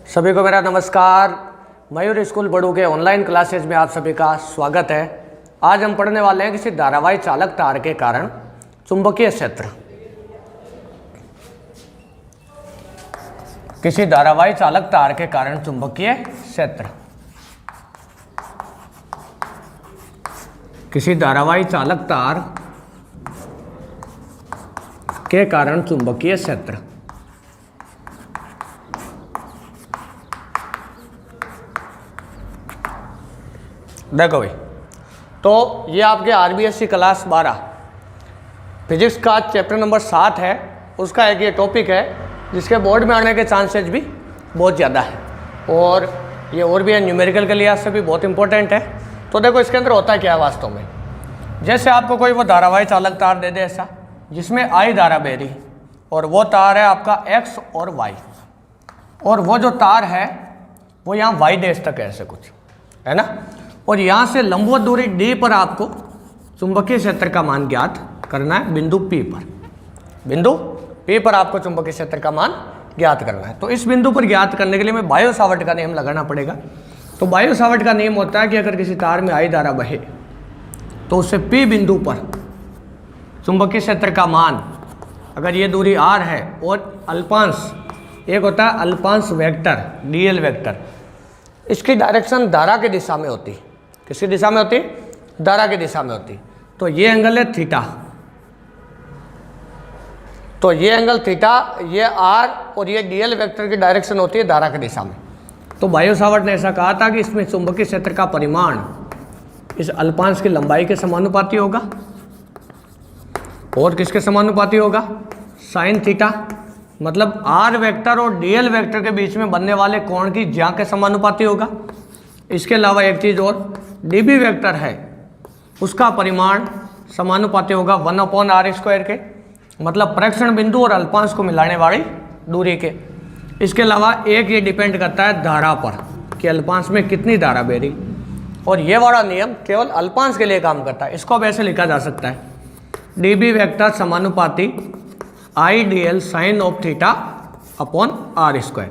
सभी को मेरा नमस्कार। मयूर स्कूल बड़ू के ऑनलाइन क्लासेज में आप सभी का स्वागत है। आज हम पढ़ने वाले हैं किसी धारावाही चालक तार के कारण चुंबकीय क्षेत्र। किसी धारावाही चालक तार के कारण चुंबकीय क्षेत्र। किसी धारावाही चालक तार के कारण चुंबकीय क्षेत्र। देखो भाई, तो ये आपके आरबीएससी क्लास 12 फिजिक्स का चैप्टर नंबर 7 है। उसका एक ये टॉपिक है जिसके बोर्ड में आने के चांसेस भी बहुत ज़्यादा है, और ये और भी है न्यूमेरिकल के लिहाज से भी बहुत इंपॉर्टेंट है। तो देखो इसके अंदर होता क्या है वास्तव में। जैसे आपको कोई वो धारावाही चालक तार दे दे ऐसा जिसमें आई धारा बह रही, और वो तार है आपका एक्स और वाई, और वो जो तार है वो यहाँ वाई देश तक है, ऐसे कुछ है ना। और यहाँ से लंबवत दूरी डी पर आपको चुंबकीय क्षेत्र का मान ज्ञात करना है। बिंदु पी पर आपको चुंबकीय क्षेत्र का मान ज्ञात करना है। तो इस बिंदु पर ज्ञात करने के लिए हमें बायो सावर्ट का नियम लगाना पड़ेगा। तो बायो सावर्ट का नियम होता है कि अगर किसी तार में आई धारा बहे तो उससे पी बिंदु पर चुंबकीय क्षेत्र का मान, अगर ये दूरी r है और अल्पांश एक होता है अल्पांश वेक्टर dl वेक्टर, इसकी डायरेक्शन धारा की दिशा में होती। किसकी दिशा में होती? धारा की दिशा में होती। तो ये एंगल है थीटा, तो ये एंगल थीटा, ये r और ये dl वेक्टर की डायरेक्शन होती है धारा की दिशा में। तो बायो सावर्ट ने ऐसा कहा था कि इसमें चुंबकीय क्षेत्र का परिमाण इस अल्पांश की लंबाई के समानुपाती होगा, और किसके समानुपाती होगा? साइन थीटा, मतलब r वेक्टर और dl वेक्टर के बीच में बनने वाले कोण की ज्या के समानुपाती होगा। इसके अलावा एक चीज़ और, db वेक्टर है उसका परिमाण समानुपाती होगा 1/r² के, मतलब प्रेक्षण बिंदु और अल्पांश को मिलाने वाली दूरी के। इसके अलावा एक ये डिपेंड करता है धारा पर कि अल्पांश में कितनी धारा बह रही, और ये वाला नियम केवल अल्पांश के लिए काम करता है। इसको अब ऐसे लिखा जा सकता है db वेक्टर समानुपाती I dl sine of theta upon r²।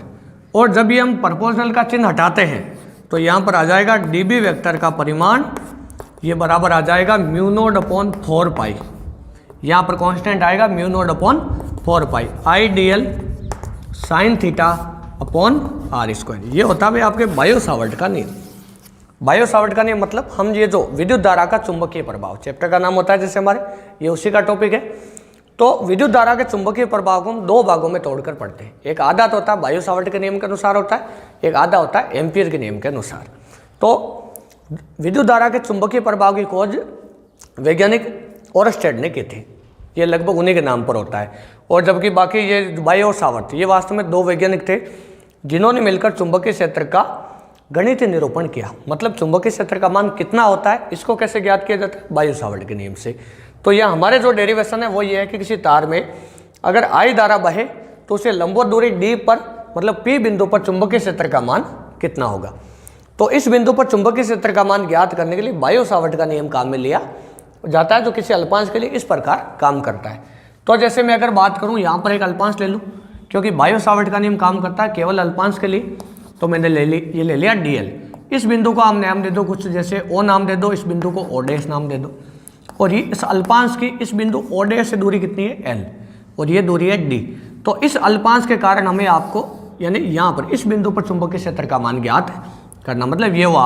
और जब ये हम प्रोपोर्शनल का चिन्ह हटाते हैं तो यहाँ पर आ जाएगा db वेक्टर का परिमाण, ये बराबर आ जाएगा μ0/4π। यहाँ पर कांस्टेंट आएगा μ0/4π I dl sine theta upon r²। ये होता है आपके बायो सावर्ट का नियम। बायो सावर्ट का नियम मतलब हम ये जो विद्युत धारा का चुंबकीय प्रभाव, चैप्टर का नाम होता है जैसे हमारे, ये उसी का टॉपिक है। तो विद्युत धारा के चुंबकीय प्रभाव को हम दो भागों में तोड़कर पढ़ते हैं। एक आधा तो होता है बायो सावर्ट के नियम के अनुसार होता है, एक आधा होता है एम्पियर के नियम के अनुसार। तो विद्युत धारा के चुंबकीय प्रभाव की खोज वैज्ञानिक ओरस्टेड ने की थी, ये लगभग उन्हीं के नाम पर होता है। और जबकि बाकी ये बायो सावर्ट, ये वास्तव में दो वैज्ञानिक थे जिन्होंने मिलकर चुंबकीय क्षेत्र का गणितीय निरूपण किया। मतलब चुंबकीय क्षेत्र का मान कितना होता है, इसको कैसे ज्ञात किया जाता है? बायो सावर्ट के नियम से। तो यह हमारे जो डेरिवेशन है वो ये है कि किसी तार में अगर आई धारा बहे तो उसे लंबवत दूरी डी पर, मतलब पी बिंदु पर चुंबकीय क्षेत्र का मान कितना होगा। तो इस बिंदु पर चुंबकीय क्षेत्र का मान ज्ञात करने के लिए बायो सावर्ट का नियम काम में लिया जाता है, जो किसी अल्पांश के लिए इस प्रकार काम करता है। तो जैसे मैं अगर बात करूँ, यहाँ पर एक अल्पांश ले लूँ, क्योंकि बायो सावर्ट का नियम काम करता है केवल अल्पांश के लिए, तो मैंने ले लिया dl। इस बिंदु को आप नाम दे दो कुछ, जैसे o नाम दे दो, इस बिंदु को o' नाम दे दो, और ये इस अल्पांश की इस बिंदु o' से दूरी कितनी है? l, और ये दूरी है d। तो इस अल्पांश के कारण हमें आपको, यानी यहाँ पर इस बिंदु पर चुंबकीय क्षेत्र का मान ज्ञात करना, मतलब ये वो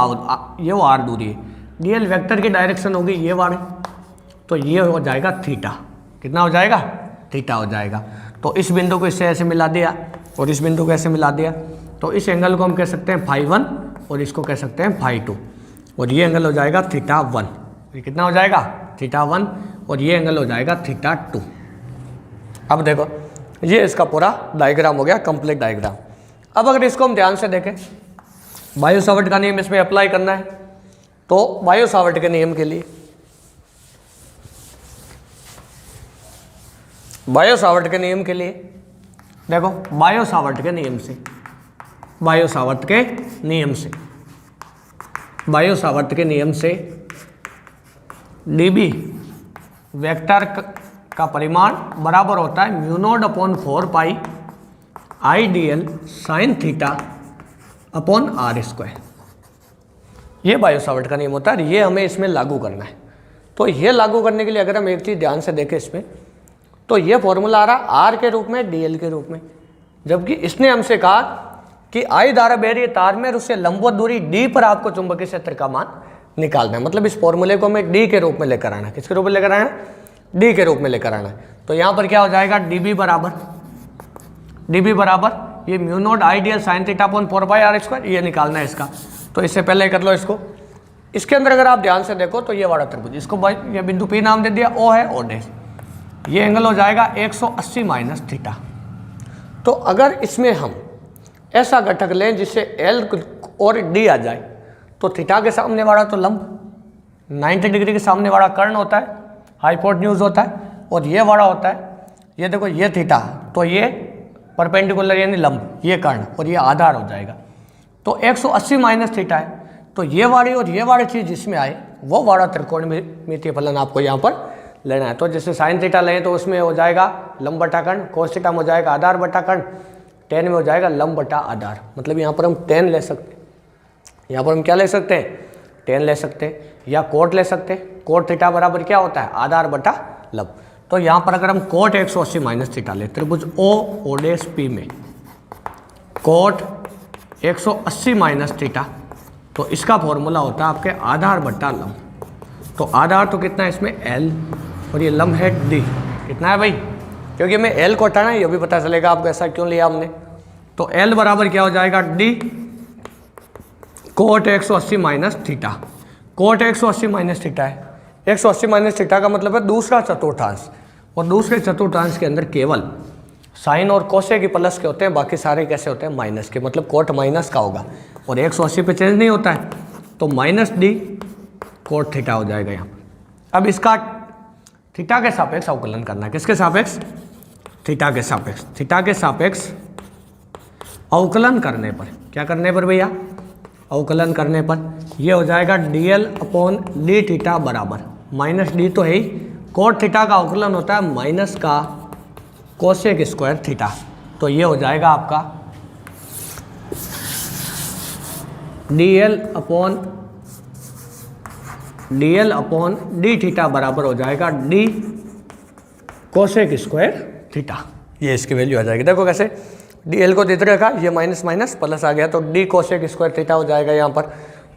r दूरी है। dl वेक्टर की डायरेक्शन होगी ये वाली, तो ये हो जाएगा थीटा। कितना हो जाएगा? थीटा हो जाएगा। तो इस बिंदु को इससे ऐसे मिला दिया और इस बिंदु को ऐसे मिला दिया, तो इस एंगल को हम कह सकते हैं φ1 और इसको कह सकते हैं φ2, और ये एंगल हो जाएगा θ1। ये कितना हो जाएगा? θ1, और ये एंगल हो जाएगा θ2। अब देखो ये इसका पूरा डायग्राम हो गया, कंप्लीट डायग्राम। अब अगर इसको हम ध्यान से देखें, बायो सावर्ट का नियम इसमें अप्लाई करना है। तो बायो सावर्ट के नियम के लिए, बायो सावर्ट के नियम के लिए देखो, बायो सावर्ट के नियम से, बायो सावर्ट के नियम से, बायो सावर्ट के नियम से db वेक्टर का परिमाण बराबर होता है μ0/4π I dl sine theta upon r square. ये बायो-सावर्ट का नियम होता है, ये हमें इसमें लागू करना है। तो ये लागू करने के लिए अगर हम एक चीज़ ध्यान से देखें इसमें, तो ये फॉर्मूला आ रहा आर के रूप में, डीएल के रूप में, जबकि इसने हमसे कहा कि आई धारा बह रही है तार में और उससे लंबवत दूरी डी पर आपको चुंबकीय क्षेत्र का मान निकालना है। मतलब इस फॉर्मूले को हमें डी के रूप में लेकर आना है। किसके रूप में लेकर आना है? डी के रूप में लेकर आना है। तो यहाँ पर क्या हो जाएगा, डीबी बराबर ये mu naught I dl sine theta upon 4 pi r square, ये निकालना है इसका। तो इससे पहले कर लो इसको। इसके अंदर अगर आप ध्यान से देखो तो ये वाला त्रिभुज, इसको ये बिंदु पी नाम दे दिया, ओ है, ओ डैश, ये एंगल हो जाएगा 180 माइनस थीटा। तो अगर इसमें हम ऐसा घटक लें जिससे एल और डी आ जाए, तो थीटा के सामने वाला तो लंब 90 डिग्री के सामने वाला कर्ण होता है, हाइपोटेन्यूज होता है, और ये वाला होता है, ये देखो ये थीटा, तो ये परपेंडिकुलर यानी लंब, ये कर्ण, और ये आधार हो जाएगा। तो 180 माइनस थीटा है, तो ये वाली और ये वाली चीज़ जिसमें आए वो वाला त्रिकोणमितीय फलन आपको यहाँ पर लेना है। तो जैसे साइन थीटा लें तो उसमें हो जाएगा लंब बटा कर्ण, कोस थीटा में हो जाएगा आधार बटा कर्ण, टेन में हो जाएगा लंब बटा आधार। मतलब यहाँ पर हम टेन ले सकते हैं, यहाँ पर हम क्या ले सकते हैं, टेन ले सकते हैं, या कोट ले सकते हैं। कोट थीटा बराबर क्या होता है, आधार बटा लंब। तो यहाँ पर अगर हम कोट 180 माइनस थीटा ले, त्रिभुज ओ डैश पी में कोट 180 माइनस थीटा, तो इसका फॉर्मूला होता है आपके आधार बटा लंब। तो आधार तो कितना है इसमें, एल, और ये लंब है डी। कितना है भाई, क्योंकि हमें एल को हटाना है, ये भी पता चलेगा आपको ऐसा क्यों लिया हमने। तो एल बराबर क्या हो जाएगा, d cot 180 minus theta. Cot 180 minus theta है, 180 माइनस थीटा का मतलब है दूसरा चतुर्थांश, और दूसरे चतुर्थांश के अंदर केवल साइन और कोसे के प्लस के होते हैं, बाकी सारे कैसे होते हैं, माइनस के। मतलब कोट माइनस का होगा, और 180 पे चेंज नहीं होता है, तो माइनस डी कोट थीटा हो जाएगा यहाँ। अब इसका थीटा के सापेक्ष अवकलन करना है। किसके सापेक्ष, थीटा के सापेक्ष। थीटा के सापेक्ष अवकलन करने पर, क्या करने पर भैया, अवकलन करने पर ये हो जाएगा डीएल अपॉन डी थीटा बराबर माइनस डी तो है ही, कोट थीटा का अवकलन होता है माइनस का कोसेक स्क्वायर थीटा। तो ये हो जाएगा आपका डीएल अपॉन डी थीटा बराबर हो जाएगा डी कोसेक स्क्वायर थीटा। ये इसकी वैल्यू आ जाएगी। देखो कैसे, डीएल को देते रखा, ये माइनस माइनस प्लस आ गया, तो डी कोसेक स्क्वायर थीटा हो जाएगा यहाँ पर।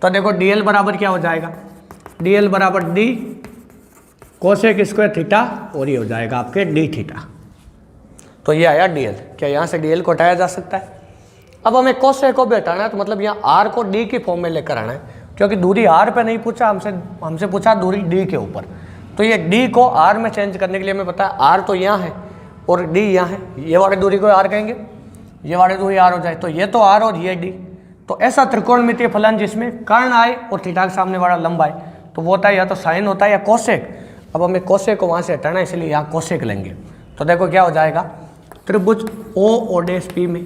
तो देखो डीएल बराबर क्या हो जाएगा, डीएल बराबर डी कोसेक स्क्वायर थीटा, और ये हो जाएगा आपके डी थीटा। तो ये आया डीएल। क्या यहाँ से डीएल को हटाया जा सकता है? अब हमें कोसेक को भी हटाना है, तो मतलब यहाँ आर को डी की फॉर्म में लेकर आना है, क्योंकि दूरी आर पे नहीं पूछा हमसे पूछा दूरी डी के ऊपर। तो ये डी को आर में चेंज करने के लिए हमें पता है आर तो यहाँ है और डी यहाँ है, ये वाली दूरी को आर कहेंगे, ये वाली दूरी आर हो जाए, तो ये तो आर और ये डी। तो ऐसा त्रिकोणमितीय फलन जिसमें कर्ण आए और थीटा के सामने वाला लंब आए, तो वो होता है या तो साइन होता है या कोसेक। अब हमें कोसेक को वहाँ से हटाना है, इसलिए यहाँ कोसेक लेंगे। तो देखो क्या हो जाएगा, त्रिभुज ओ डैश पी में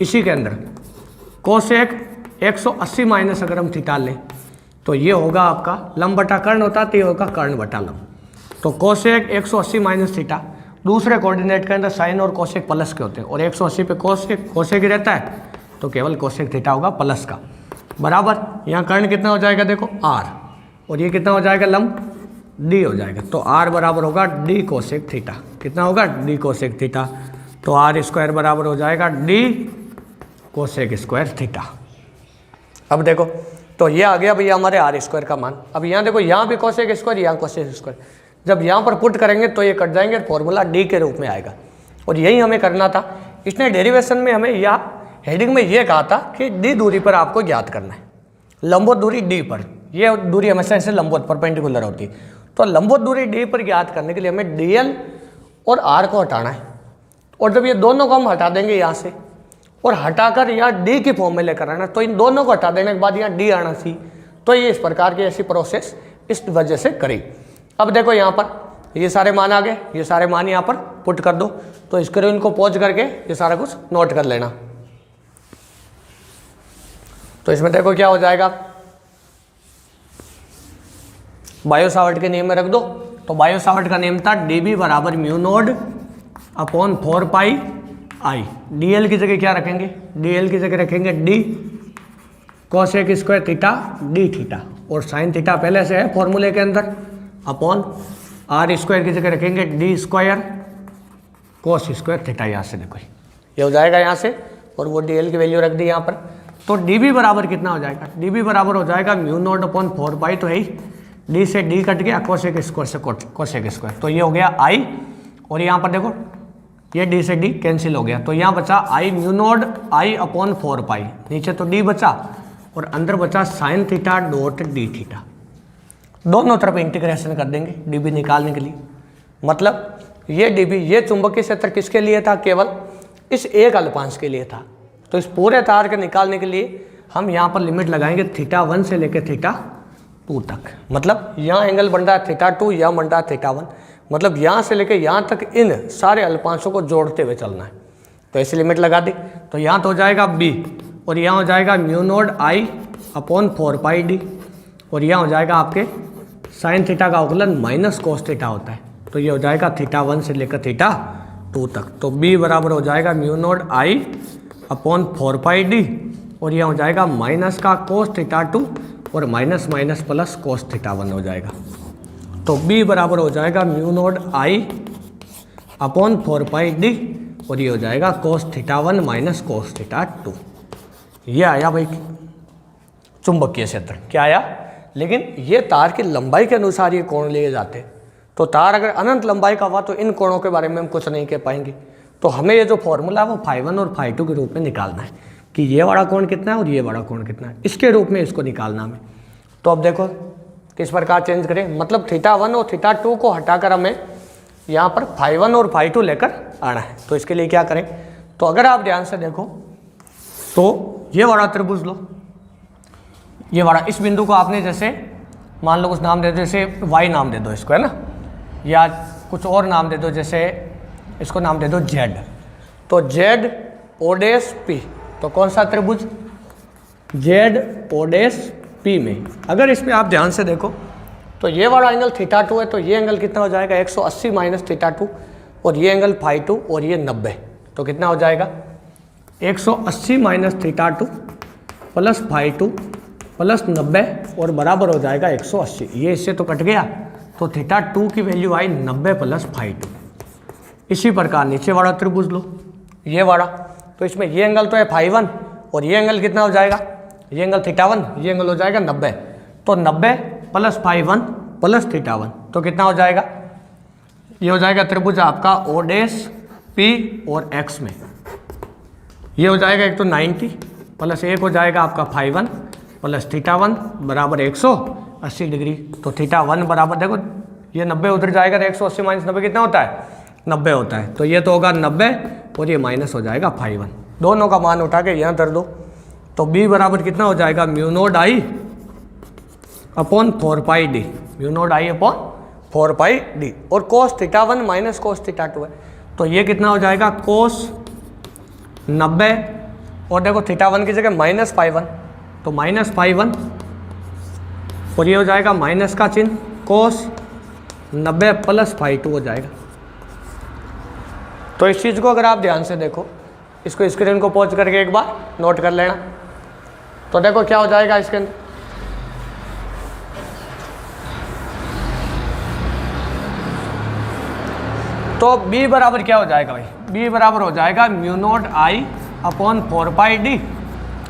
इसी के अंदर कोसेक 180 माइनस अगर हम थीटा लें, तो ये होगा आपका लंब बटा कर्ण होता है, तो ये होगा कर्ण बटा लंब। तो कोसेक 180 माइनस थीटा, दूसरे कोऑर्डिनेट के अंदर साइन और कोसेक प्लस के होते हैं, और 180 पे कोसेक ही रहता है, तो केवल कोसेक थीटा होगा प्लस का, बराबर यहाँ कर्ण कितना हो जाएगा, देखो आर, और ये कितना हो जाएगा, लंब डी हो जाएगा। तो आर बराबर होगा डी कोसेक थीटा। कितना होगा, डी कोसेक थीटा। तो आर स्क्वायर बराबर हो जाएगा डी कोसेक स्क्वायर थीटा। अब देखो, तो ये आ गया भैया हमारे आर स्क्वायर का मान। अब यहाँ देखो, यहाँ भी कोसेक स्क्वायर, यहाँ कोसेक स्क्वायर, जब यहाँ पर पुट करेंगे तो ये कट जाएंगे, फॉर्मूला डी के रूप में आएगा। और यही हमें करना था। इसने डेरिवेशन में हमें या हेडिंग में ये कहा था कि डी दूरी पर आपको ज्ञात करना है, लंबवत दूरी डी पर। ये दूरी हमेशा ऐसे लंबवत परपेंडिकुलर होती है, तो लंबवत दूरी डी पर ज्ञात करने के लिए हमें डीएल और आर को हटाना है। और जब ये दोनों को हम हटा देंगे यहाँ से, और हटाकर यहाँ डी की फॉर्म में लेकर आना, तो इन दोनों को हटा देने के बाद यहाँ डी आना सी। तो ये इस प्रकार की ऐसी प्रोसेस इस वजह से करी। अब देखो यहाँ पर ये सारे मान आ गए, ये सारे मान यहाँ पर पुट कर दो। तो स्क्रीन को पॉज करके ये सारा कुछ नोट कर लेना। तो इसमें देखो क्या हो जाएगा, बायो-सावर्ट के नियम में रख दो। तो बायो-सावर्ट का नियम था डीबी बराबर म्यू नोड अपॉन 4 पाई आई। डीएल की जगह क्या रखेंगे, डीएल की जगह रखेंगे D cosec square theta D theta, और साइन थीटा पहले से है फॉर्मूले के अंदर, अपॉन आर स्क्वायर की जगह रखेंगे D square cos square theta. यहाँ से देखो ये हो जाएगा यहाँ से, और वो डी एल की वैल्यू रख दी यहाँ पर। तो डी बी बराबर कितना हो जाएगा, डी बी बराबर हो जाएगा म्यू नॉट अपॉन 4 पाई, तो है डी से डी कट गया, कोसेक स्क्वायर से कोसेक स्क्वायर, तो ये हो गया आई, और यहाँ पर देखो ये डी से डी कैंसिल हो गया, तो यहाँ बचा आई म्यू नॉट आई अपॉन 4 पाई, नीचे तो डी बचा और अंदर बचा sine theta dot D theta. दोनों तरफ इंटीग्रेशन कर देंगे डीबी निकालने के लिए। मतलब ये डीबी, ये चुंबकीय क्षेत्र किसके लिए था, केवल इस एक अल्पांश के लिए था। तो इस पूरे तार के निकालने के लिए हम यहाँ पर लिमिट लगाएंगे θ1 से लेकर θ2 तक। मतलब यहाँ एंगल बन रहा है θ2, यहाँ बन रहा है θ1, मतलब यहाँ से लेकर यहाँ तक इन सारे अल्पांशों को जोड़ते हुए चलना है। तो ऐसी लिमिट लगा दी, तो यहाँ तो हो जाएगा b, और यहाँ हो जाएगा म्यू नॉट आई अपॉन 4 पाई डी, और यहाँ हो जाएगा आपके साइन थीटा का अवकलन माइनस कोस थीटा होता है, तो ये हो जाएगा θ1 से लेकर θ2 तक। तो b बराबर हो जाएगा म्यू नॉट आई अपॉन 4 पाई डी, और यह हो जाएगा माइनस का कोस θ2 और माइनस माइनस प्लस कोस θ1 हो जाएगा। तो b बराबर हो जाएगा म्यू नॉट आई अपॉन 4 पाई डी, और ये हो जाएगा कोस θ1 माइनस कोस θ2। ये आया भाई चुंबकीय क्षेत्र, क्या आया। लेकिन ये तार की लंबाई के अनुसार ये कोण लिए जाते हैं, तो तार अगर अनंत लंबाई का हुआ तो इन कोणों के बारे में हम कुछ नहीं कह पाएंगे। तो हमें ये जो फॉर्मूला है वो φ1 और φ2 के रूप में निकालना है कि ये वाला कोण कितना है और ये वाला कोण कितना है, इसके रूप में इसको निकालना हमें। तो अब देखो किस प्रकार चेंज करें, मतलब θ1 और θ2 को हटाकर हमें यहाँ पर φ1 और φ2 लेकर आना है। तो इसके लिए क्या करें, तो अगर आप ध्यान से देखो तो ये वाला त्रिभुज लो, ये वाला, इस बिंदु को आपने जैसे मान लो कुछ नाम दे दो, जैसे y नाम दे दो इसको, है ना, या कुछ और नाम दे दो, जैसे इसको नाम दे दो z। तो z o डैश p, तो कौन सा त्रिभुज, z o डैश p में अगर इसमें आप ध्यान से देखो तो ये वाला एंगल θ2 है, तो ये एंगल कितना हो जाएगा 180 माइनस θ2, और ये एंगल φ2 और ये 90, तो कितना हो जाएगा 180 माइनस θ2 प्लस φ2 प्लस 90 और बराबर हो जाएगा 180। ये इससे तो कट गया, तो θ2 की वैल्यू आई 90 प्लस φ2। इसी प्रकार नीचे वाला त्रिभुज लो, ये वाला, तो इसमें ये एंगल तो है φ1 और ये एंगल कितना हो जाएगा, ये एंगल θ1, ये एंगल हो जाएगा 90, तो 90 प्लस φ1 प्लस θ1, तो कितना हो जाएगा, ये हो जाएगा त्रिभुज आपका o डैश p और x में। ये हो जाएगा एक तो 90 प्लस एक हो जाएगा आपका φ1 प्लस θ1 बराबर 180 डिग्री। तो θ1 बराबर देखो ये 90 उधर जाएगा, तो 180 माइनस 90 कितना होता है 90 होता है, तो ये तो होगा 90 और ये माइनस हो जाएगा φ1। दोनों का मान उठा के यहाँ धर दो, तो b बराबर कितना हो जाएगा म्यू नॉट आई upon 4 pi D, mu naught आई अपॉन 4 पाई डी, और कोस θ1 माइनस कोस θ2 है, तो ये कितना हो जाएगा कोस 90, और देखो θ1 की जगह माइनस φ1, तो माइनस φ1, और ये हो जाएगा माइनस का चिन्ह कोस 90 प्लस φ2 हो जाएगा। तो इस चीज़ को अगर आप ध्यान से देखो, इसको स्क्रीन को पॉज करके एक बार नोट कर लेना, तो देखो क्या हो जाएगा इसके अंदर, तो b बराबर क्या हो जाएगा भाई, b बराबर हो जाएगा म्यू नॉट आई अपॉन 4 पाई डी,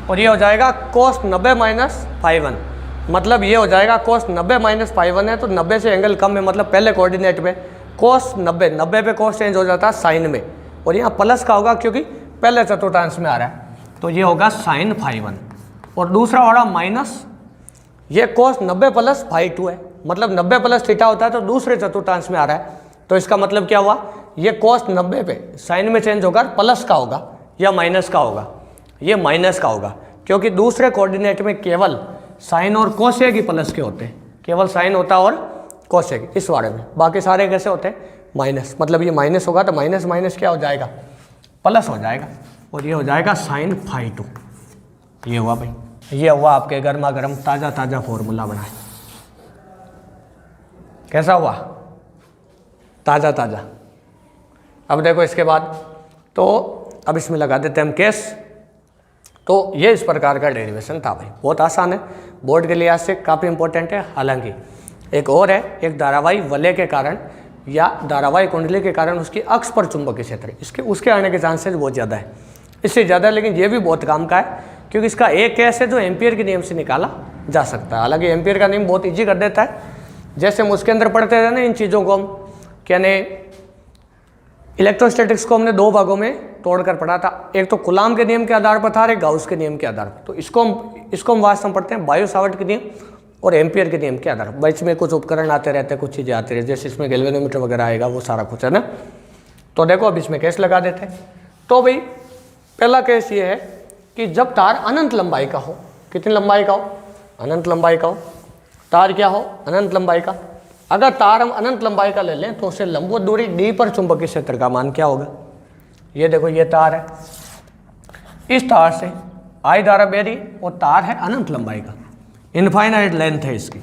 और ये हो जाएगा कोस 90 माइनस φ1, मतलब ये हो जाएगा कोस 90 माइनस φ1 है, तो 90 से एंगल कम है, मतलब पहले कोऑर्डिनेट में कोस 90 पे कोस चेंज हो जाता है साइन में, और यहाँ प्लस का होगा क्योंकि पहले चतुर्थांश में आ रहा है, तो ये होगा साइन φ1, और दूसरा वाला माइनस ये कोस 90 प्लस φ2 है, मतलब 90 प्लस थीटा होता है तो दूसरे चतुर्थांश में आ रहा है, तो इसका मतलब क्या हुआ, ये कोस 90 पे साइन में चेंज होकर प्लस का होगा या माइनस का होगा, ये माइनस का होगा, क्योंकि दूसरे कोऑर्डिनेट में केवल साइन और कोसेक ही प्लस के होते हैं, केवल साइन होता है और कोसेक इस वाले में, बाकी सारे कैसे होते हैं माइनस, मतलब ये माइनस होगा तो माइनस माइनस क्या हो जाएगा प्लस हो जाएगा, और ये हो जाएगा साइन φ2। ये हुआ भाई, ये हुआ आपके गर्मा गर्म ताज़ा ताज़ा फॉर्मूला बना है, कैसा हुआ ताज़ा ताज़ा। अब देखो इसके बाद, तो अब इसमें लगा देते हैं हम केस, तो ये इस प्रकार का डेरिवेशन था भाई, बहुत आसान है, बोर्ड के लिहाज से काफ़ी इंपॉर्टेंट है। हालांकि एक और है, एक धारावाही वलय के कारण या धारावाही कुंडली के कारण उसकी अक्ष पर चुंबकीय क्षेत्र उसके आने के चांसेस बहुत ज़्यादा है, इससे ज़्यादा। लेकिन ये भी बहुत काम का है क्योंकि इसका एक केस है जो एम्पियर के नियम से निकाला जा सकता है। हालांकि एम्पियर का नियम बहुत ईजी कर देता है, जैसे हम उसके अंदर पढ़ते थे ना इन चीज़ों को, हम यानी इलेक्ट्रोस्टैटिक्स को हमने दो भागों में तोड़कर पढ़ा था, एक तो कूलाम के नियम के आधार पर था और एक गाउस के नियम के आधार पर। तो इसको हम वास्तव में पढ़ते हैं बायो सावर्ट के नियम और एम्पियर के नियम के आधार पर। बीच में कुछ उपकरण आते रहते हैं, कुछ चीज़ें आती रहती है, जैसे इसमें गैल्वेनोमीटर वगैरह आएगा, वो सारा कुछ है ना। तो देखो अब इसमें केस लगा देते हैं। तो भाई पहला केस ये है कि जब तार अनंत लंबाई का हो, कितनी लंबाई का हो, अनंत लंबाई का हो, तार क्या हो, अनंत लंबाई का। अगर तार हम अनंत लंबाई का ले लें तो उसे लंबवत दूरी d पर चुंबकीय क्षेत्र का मान क्या होगा। ये देखो ये तार है, इस तार से I धारा बह रही और तार है अनंत लंबाई का, इनफाइनाइट लेंथ है इसकी,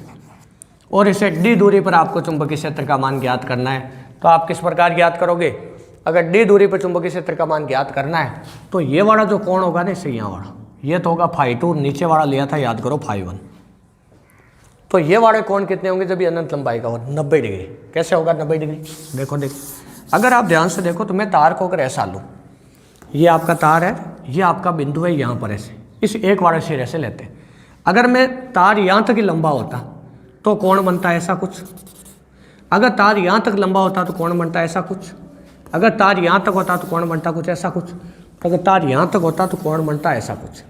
और इसे d दूरी पर आपको चुंबकीय क्षेत्र का मान ज्ञात करना है। तो आप किस प्रकार ज्ञात करोगे, अगर d दूरी पर चुंबकीय क्षेत्र का मान ज्ञात करना है तो ये वाला जो कोण होगा ना, इससे यहाँ वाला, ये तो होगा φ2, नीचे वाला लिया था याद करो φ1। तो ये वाले कोण कितने होंगे जब ये अनंत लंबाई का हो, 90 डिग्री। कैसे होगा 90 डिग्री, देखो अगर आप ध्यान से देखो तो मैं तार को अगर ऐसा लूँ, ये आपका तार है, ये आपका बिंदु है यहाँ पर, ऐसे इस एक वाले सिरे से लेते हैं। अगर मैं तार यहाँ तक ही लंबा होता तो कोण बनता है ऐसा कुछ, अगर तार यहाँ तक लंबा होता तो कोण बनता है ऐसा कुछ, अगर तार यहाँ तक होता तो कोण बनता कुछ ऐसा कुछ, अगर तार यहाँ तक होता तो कोण बनता ऐसा कुछ।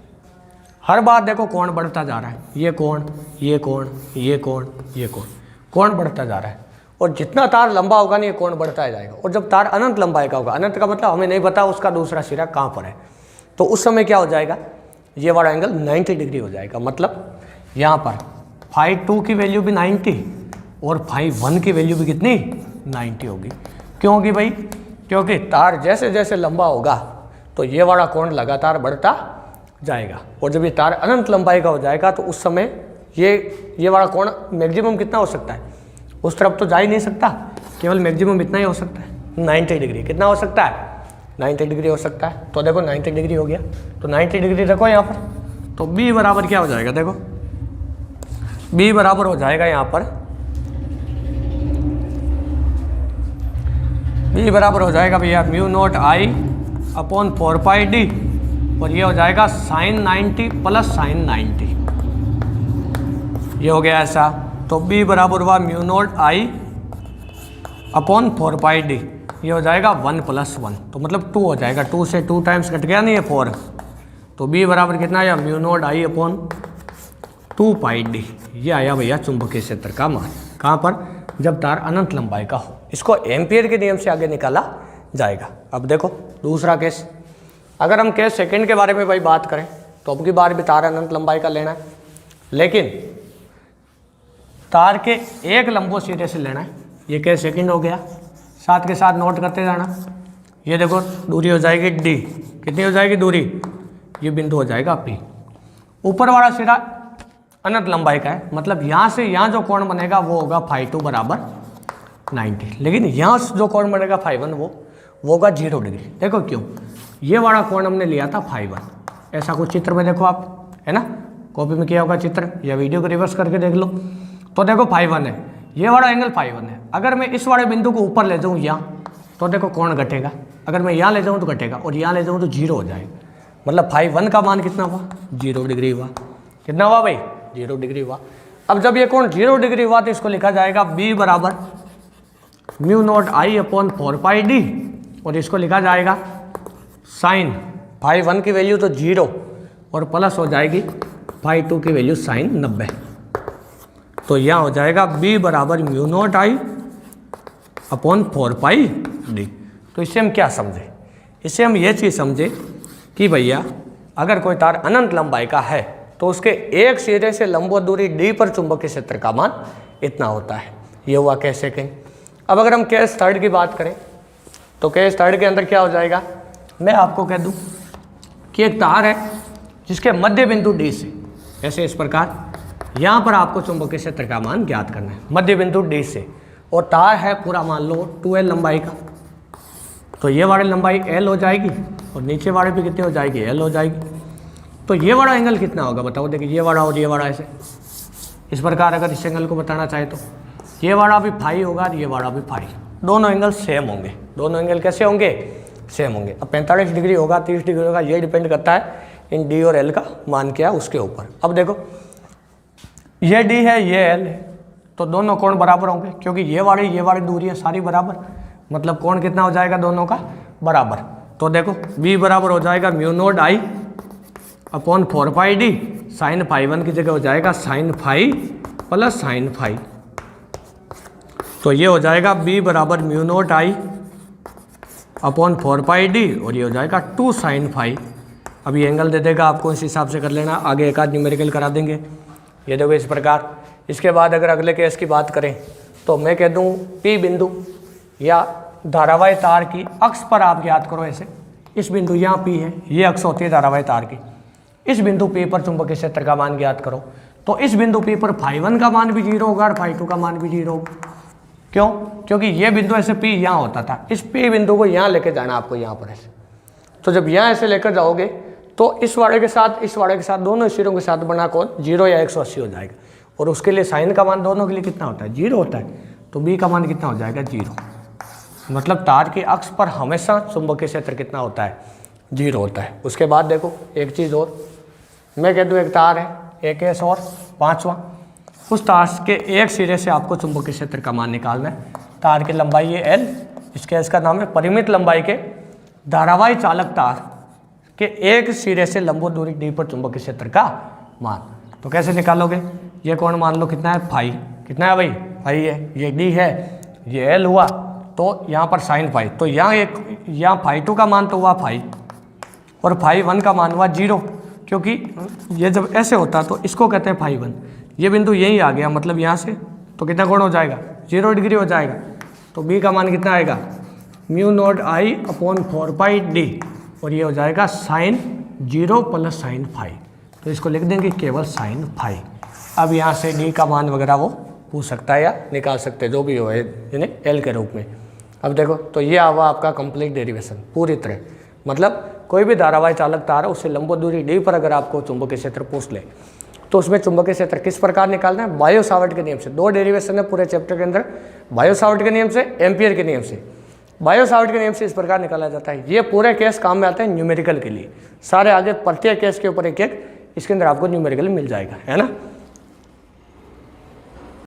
हर बार देखो कोण बढ़ता जा रहा है, ये कोण, ये कोण, ये कोण, ये कोण, कोण बढ़ता जा रहा है। और जितना तार लंबा होगा ना ये कोण बढ़ता जाएगा। और जब तार अनंत लंबाई का होगा, अनंत का मतलब हमें नहीं पता उसका दूसरा सिरा कहाँ पर है, तो उस समय क्या हो जाएगा, ये वाला एंगल 90 डिग्री हो जाएगा। मतलब यहाँ पर φ2 की वैल्यू भी 90 और φ1 की वैल्यू भी कितनी 90 होगी। क्यों होगी भाई, क्योंकि तार जैसे जैसे लंबा होगा तो ये वाला कोण लगातार बढ़ता जाएगा। और जब ये तार अनंत लंबाई का हो जाएगा तो उस समय ये वाला कोण मैक्सिमम कितना हो सकता है, उस तरफ तो जा ही नहीं सकता, केवल मैक्सिमम इतना ही हो सकता है 90 डिग्री। कितना हो सकता है 90 डिग्री हो सकता है। तो देखो 90 डिग्री हो गया, तो 90 डिग्री रखो यहाँ पर। तो B बराबर क्या हो जाएगा, देखो B बराबर हो जाएगा यहाँ पर, B बराबर हो जाएगा भैया μ0I/4πd, और ये हो जाएगा sin 90 प्लस sin 90, ये हो गया ऐसा। तो B बराबर हुआ μ0I/4πd, ये हो जाएगा 1 + 1, तो मतलब 2 हो जाएगा, 2 से 2 टाइम्स कट गया नहीं ये 4, तो B बराबर कितना आया μ0I/2πd, ये आया भैया चुंबकीय क्षेत्र का मान। कहाँ पर, जब तार अनंत लंबाई का हो। इसको एम्पियर के नियम से आगे निकाला जाएगा। अब देखो दूसरा केस, अगर हम केस सेकंड के बारे में भाई बात करें तो अब की बार भी तार अनंत लंबाई का लेना है, लेकिन तार के एक लंबो सिरे से लेना है। ये केस सेकंड हो गया, साथ के साथ नोट करते जाना। ये देखो दूरी हो जाएगी d, कितनी हो जाएगी दूरी, ये बिंदु हो जाएगा P। ऊपर वाला सिरा अनंत लंबाई का है, मतलब यहाँ से यहाँ जो कोण बनेगा वो होगा φ2 बराबर 90, लेकिन यहाँ से जो कोण बनेगा φ1 वो होगा 0 डिग्री। देखो क्यों, ये वाला कोण हमने लिया था φ1, ऐसा कुछ चित्र में देखो आप, है ना, कॉपी में किया होगा चित्र या वीडियो को रिवर्स करके देख लो। तो देखो φ1 है, ये वाला एंगल φ1 है। अगर मैं इस वाले बिंदु को ऊपर ले जाऊँ यहाँ, तो देखो कोण घटेगा, अगर मैं यहाँ ले जाऊँ तो घटेगा, और यहाँ ले जाऊँ तो 0 हो जाएगा। मतलब φ1 का मान कितना हुआ, 0 डिग्री हुआ। कितना हुआ भाई, 0 डिग्री हुआ। अब जब ये कोण 0 डिग्री हुआ तो इसको लिखा जाएगा B बराबर μ0I/4πd, और इसको लिखा जाएगा साइन φ1 की वैल्यू तो 0 और प्लस हो जाएगी φ2 की वैल्यू साइन 90। तो यहाँ हो जाएगा B बराबर μ0I/4πd। तो इससे हम क्या समझे, इससे हम ये चीज़ समझे कि भैया अगर कोई तार अनंत लंबाई का है तो उसके एक सिरे से लंबवत दूरी d पर चुंबकीय क्षेत्र का मान इतना होता है। ये हुआ केस सेकंड। अब अगर हम केस थर्ड की बात करें तो केस थर्ड के अंदर क्या हो जाएगा, मैं आपको कह दूं कि एक तार है जिसके मध्य बिंदु D से, ऐसे इस प्रकार यहाँ पर आपको चुंबकीय क्षेत्र का मान ज्ञात करना है, मध्य बिंदु D से, और तार है पूरा मान लो 2L लंबाई का। तो ये वाली लंबाई L हो जाएगी और नीचे वाले भी कितनी हो जाएगी, L हो जाएगी। तो ये वाला एंगल कितना होगा बताओ। देखिए ये वाला और ये वाला ऐसे, इस प्रकार अगर इस एंगल को बताना चाहे तो ये वाला भी फाई होगा और ये वाला भी फाई, दोनों एंगल सेम होंगे। दोनों एंगल कैसे होंगे? सेम होंगे। अब 45 डिग्री होगा 30 डिग्री होगा, ये डिपेंड करता है इन डी और एल का मान क्या उसके ऊपर। अब देखो ये डी है ये एल है, तो दोनों कोण बराबर होंगे क्योंकि ये वाली दूरी है सारी बराबर, मतलब कोण कितना हो जाएगा दोनों का बराबर। तो देखो v बराबर हो जाएगा mu naught I upon 4 pi d, sine phi 1 की जगह हो जाएगा sine phi plus sine phi. तो ये हो जाएगा b बराबर mu naught I upon 4 pi d और ये हो जाएगा 2 साइन फाई। अब ये एंगल दे देगा आपको, इस हिसाब से कर लेना, आगे एक आध न्यूमेरिकल करा देंगे। ये देखो इस प्रकार। इसके बाद अगर अगले केस की बात करें तो मैं कह दूं P बिंदु या धारावाही तार की अक्ष पर आप ज्ञात करो ऐसे, इस बिंदु यहाँ P है, ये अक्ष होती है धारावाही तार की, इस बिंदु P पर चुंबकीय क्षेत्र का मान ज्ञात करो। तो इस बिंदु P पर फाई 1 का मान भी 0 होगा और फाई 2 का मान भी 0 होगा। क्यों? क्योंकि ये बिंदु ऐसे P यहाँ होता था, इस P बिंदु को यहाँ लेके जाना आपको यहाँ पर ऐसे। तो जब यहाँ ऐसे लेकर जाओगे तो इस वाले के साथ दोनों सिरों के साथ बना कोण 0 या 180 हो जाएगा, और उसके लिए साइन का मान दोनों के लिए कितना होता है? 0 होता है। तो B का मान कितना हो जाएगा? 0। मतलब तार की अक्ष पर हमेशा चुंबकीय क्षेत्र कितना होता है? 0 होता है। उसके बाद देखो एक चीज़ और, मैं कह दूँ एक तार है एक एस और 5वां, उस तार के एक सिरे से आपको चुंबकीय क्षेत्र का मान निकालना है। तार की लंबाई है L, इसके इसका नाम है परिमित लंबाई के धारावाही चालक तार के एक सिरे से लंबवत दूरी D पर चुंबकीय क्षेत्र का मान। तो कैसे निकालोगे? ये कोण मान लो कितना है? फाई। कितना है भाई? फाई है। ये D है, ये L हुआ, तो यहाँ पर साइन फाई। तो यहाँ फाई 2 का मान तो हुआ फाई, और फाई 1 का मान हुआ 0, क्योंकि ये जब ऐसे होता तो इसको कहते हैं फाई 1। ये बिंदु यहीं आ गया, मतलब यहाँ से तो कितना कोण हो जाएगा? 0 डिग्री हो जाएगा। तो B का मान कितना आएगा? Mu naught I upon 4 pi d, और ये हो जाएगा साइन 0 प्लस साइन फाई। तो इसको लिख देंगे केवल साइन फाई। अब यहाँ से D का मान वगैरह वो पूछ सकता है या निकाल सकते हैं, जो भी हो यानी L के रूप में। अब देखो तो ये हुआ आपका कंप्लीट डेरिवेशन पूरी तरह। मतलब कोई भी धारावाही चालक तार है उससे लंबवत दूरी D पर अगर आपको चुंबकीय क्षेत्र पूछ ले तो उसमें चुंबकीय क्षेत्र किस प्रकार निकालना है? बायो सावर्ट के नियम से। 2 डेरिवेशन है पूरे चैप्टर के अंदर, बायो सावर्ट के नियम से, एम्पियर के नियम से। बायो सावर्ट के नियम से इस प्रकार निकाला जाता है। ये पूरे केस काम में आते हैं न्यूमेरिकल के लिए, सारे आगे प्रत्येक केस के ऊपर एक एक इसके अंदर आपको न्यूमेरिकल मिल जाएगा, है ना।